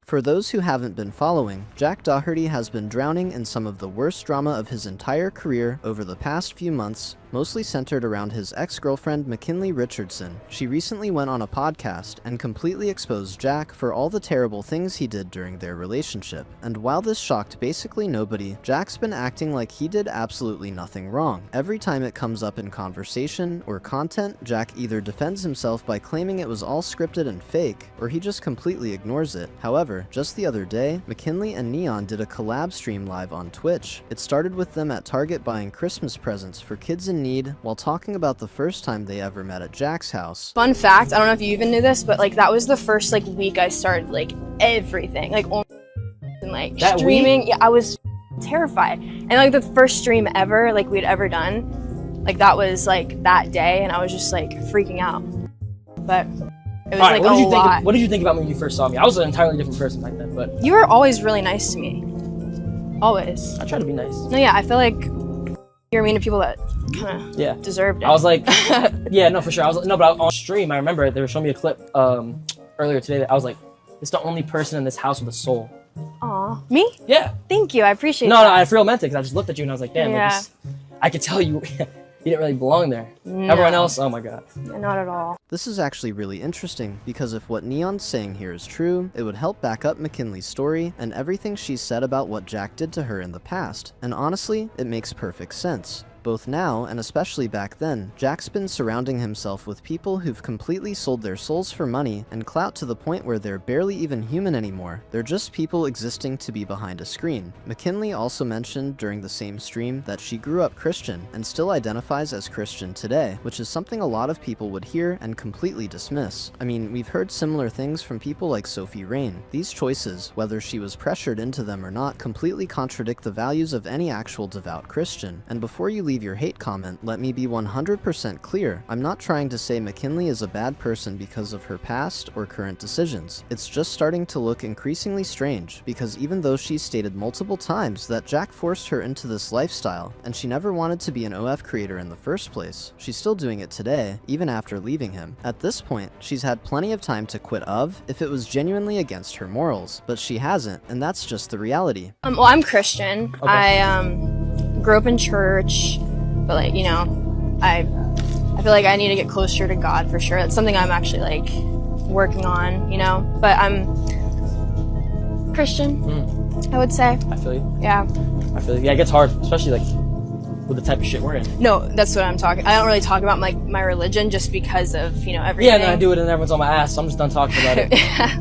For those who haven't been following, Jack Doherty has been drowning in some of the worst drama of his entire career over the past few months, mostly centered around his ex-girlfriend McKinley Richardson. She recently went on a podcast and completely exposed Jack for all the terrible things he did during their relationship. And while this shocked basically nobody, Jack's been acting like he did absolutely nothing wrong. Every time it comes up in conversation or content, Jack either defends himself by claiming it was all scripted and fake, or he just completely ignores it. However, just the other day, McKinley and N3ON did a collab stream live on Twitch. It started with them at Target buying Christmas presents for kids in need while talking about the first time they ever met at Jack's house. Fun fact, I don't know if you even knew this, but like that was the first like week I started like everything, like and like that streaming. week? Yeah, I was terrified. And like the first stream ever like we'd ever done, like that was like that day, and I was just like freaking out. But it was like a lot. What did you think about me when you first saw me? I was an entirely different person back then, but you were always really nice to me. Always. I try to be nice. No, yeah, I feel like you're mean to people that kind of deserved it. I was like, yeah, no, for sure. But on stream, I remember they were showing me a clip earlier today that I was like, it's the only person in this house with a soul. Aw, me? Yeah. Thank you, I appreciate that. No, I feel romantic, because I just looked at you and I was like, damn, like I could tell you, you didn't really belong there. No. Everyone else, oh my god. Not at all. This is actually really interesting, because if what N3ON's saying here is true, it would help back up McKinley's story and everything she's said about what Jack did to her in the past. And honestly, it makes perfect sense. Both now, and especially back then, Jack's been surrounding himself with people who've completely sold their souls for money and clout to the point where they're barely even human anymore. They're just people existing to be behind a screen. McKinley also mentioned during the same stream that she grew up Christian and still identifies as Christian today, which is something a lot of people would hear and completely dismiss. I mean, we've heard similar things from people like Sophie Rain. These choices, whether she was pressured into them or not, completely contradict the values of any actual devout Christian. And before you leave your hate comment, let me be 100% clear. I'm not trying to say McKinley is a bad person because of her past or current decisions. It's just starting to look increasingly strange, because even though she's stated multiple times that Jack forced her into this lifestyle, and she never wanted to be an OF creator in the first place, she's still doing it today, even after leaving him. At this point, she's had plenty of time to quit OF if it was genuinely against her morals, but she hasn't, and that's just the reality. Well, I'm Christian. Okay. I grew up in church. But like, you know, I feel like I need to get closer to God for sure. That's something I'm actually like working on, you know. But I'm Christian, I would say. I feel you. Yeah. I feel you. Yeah, it gets hard, especially like with the type of shit we're in. No, that's what I'm talking. I don't really talk about like my religion just because of, you know, everything. Yeah, no, I do it and everyone's on my ass, so I'm just done talking about it.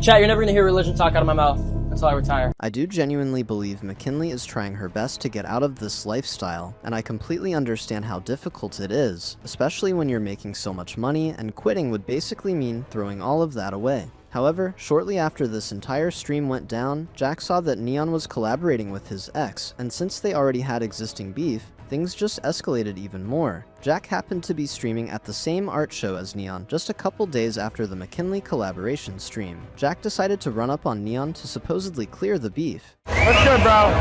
Chat, you're never gonna hear religion talk out of my mouth until I retire. I do genuinely believe McKinley is trying her best to get out of this lifestyle, and I completely understand how difficult it is, especially when you're making so much money, and quitting would basically mean throwing all of that away. However, shortly after this entire stream went down, Jack saw that N3ON was collaborating with his ex, and since they already had existing beef, things just escalated even more. Jack happened to be streaming at the same art show as N3ON just a couple days after the McKinley collaboration stream. Jack decided to run up on N3ON to supposedly clear the beef. What's good, bro?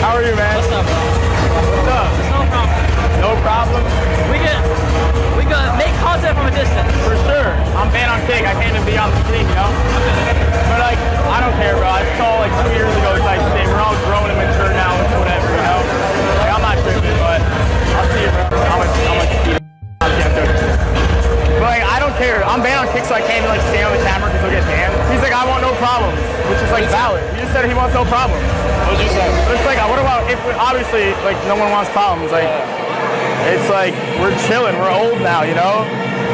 How are you, man? What's up, bro? What's up? No problem. No problem? We can make content from a distance. For sure. I'm banned on Kick. I can't even be on the screen, you know? But like, I don't care, bro. I saw like 2 years ago type thing. We're all grown and mature now and whatever, you know? Like, I'm not tripping, but I'll see you, bro. I'm but like, I don't care. I'm banned on Kick, so I can't even like stay on the camera because he'll get banned. He's like, I want no problems, which is like valid. He just said he wants no problems. What did you say? But it's like, what about if obviously like no one wants problems? Like, it's like we're chilling. We're old now, you know.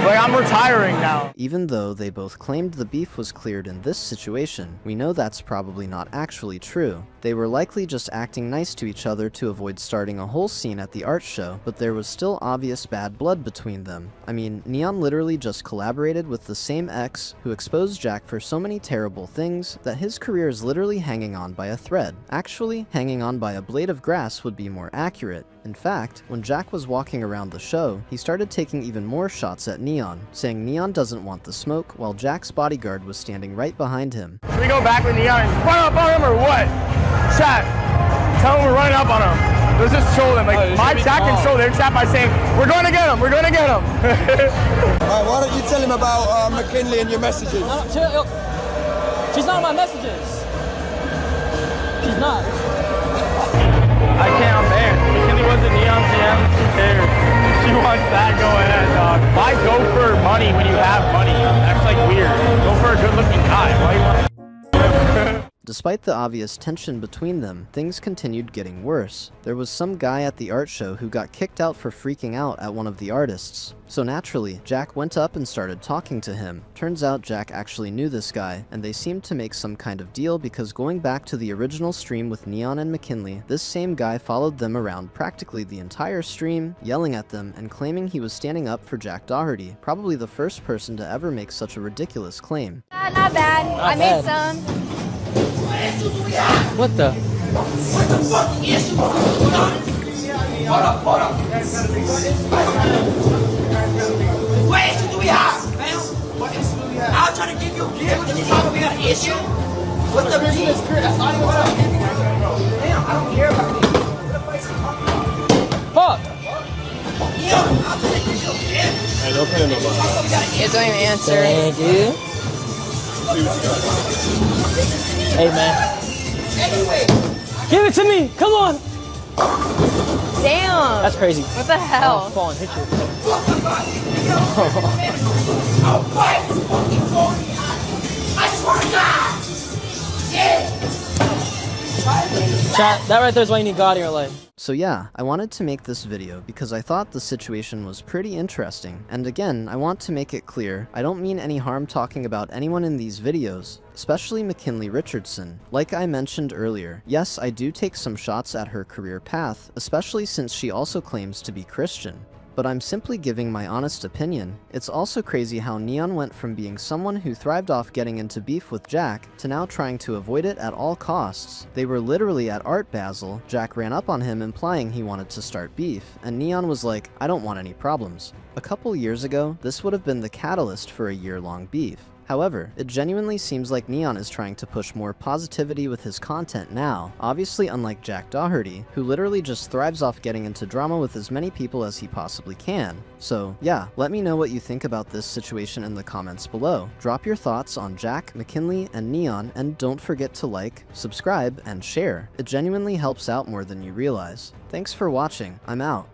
Like, I'm retiring now. Even though they both claimed the beef was cleared in this situation, we know that's probably not actually true. They were likely just acting nice to each other to avoid starting a whole scene at the art show, but there was still obvious bad blood between them. I mean, N3ON literally just collaborated with the same ex who exposed Jack for so many terrible things that his career is literally hanging on by a thread. Actually, hanging on by a blade of grass would be more accurate. In fact, when Jack was walking around the show, he started taking even more shots at N3ON, saying N3ON doesn't want the smoke, while Jack's bodyguard was standing right behind him. Should we go back with N3ON and run up on him or what? Chat, tell him we're running up on him. Let's just troll them. Like, my chat can troll their chat by saying, we're going to get him, we're going to get him. Alright, why don't you tell him about McKinley and your messages? She's not on my messages. She's not. I can't bear. McKinley was a Neon DM. Who cares? If she wants that, go ahead, dog. Why go for money when you have money? That's like weird. Go for a good-looking guy. Why you want? Despite the obvious tension between them, things continued getting worse. There was some guy at the art show who got kicked out for freaking out at one of the artists. So naturally, Jack went up and started talking to him. Turns out Jack actually knew this guy, and they seemed to make some kind of deal because going back to the original stream with Neon and McKinley, this same guy followed them around practically the entire stream, yelling at them and claiming he was standing up for Jack Doherty, probably the first person to ever make such a ridiculous claim. Not bad. I made some. What the? What the fucking issue? Hold up. What issue do we have, fam? What issue do we have? I was trying to give you a gift and you talking about we got an issue? What's the beef? Damn, I don't care about it. Fuck! Yeah, I was trying to give you a gift. Hey, don't pay no money. You don't even answer. Thank you. Hey, man. Anyway, Give it to me! Come on! Damn. That's crazy. What the hell? I'll fall and hit you. I'll fight this fucking phony. I swear to God. Yeah. Chat, that right there is why you need God in your life. So yeah, I wanted to make this video because I thought the situation was pretty interesting, and again, I want to make it clear, I don't mean any harm talking about anyone in these videos, especially McKinley Richardson. Like I mentioned earlier, yes, I do take some shots at her career path, especially since she also claims to be Christian. But I'm simply giving my honest opinion. It's also crazy how Neon went from being someone who thrived off getting into beef with Jack to now trying to avoid it at all costs. They were literally at Art Basel, Jack ran up on him implying he wanted to start beef, and Neon was like, I don't want any problems. A couple years ago, this would have been the catalyst for a year-long beef. However, it genuinely seems like Neon is trying to push more positivity with his content now, obviously unlike Jack Doherty, who literally just thrives off getting into drama with as many people as he possibly can. So yeah, let me know what you think about this situation in the comments below. Drop your thoughts on Jack, McKinley, and Neon, and don't forget to like, subscribe, and share. It genuinely helps out more than you realize. Thanks for watching, I'm out.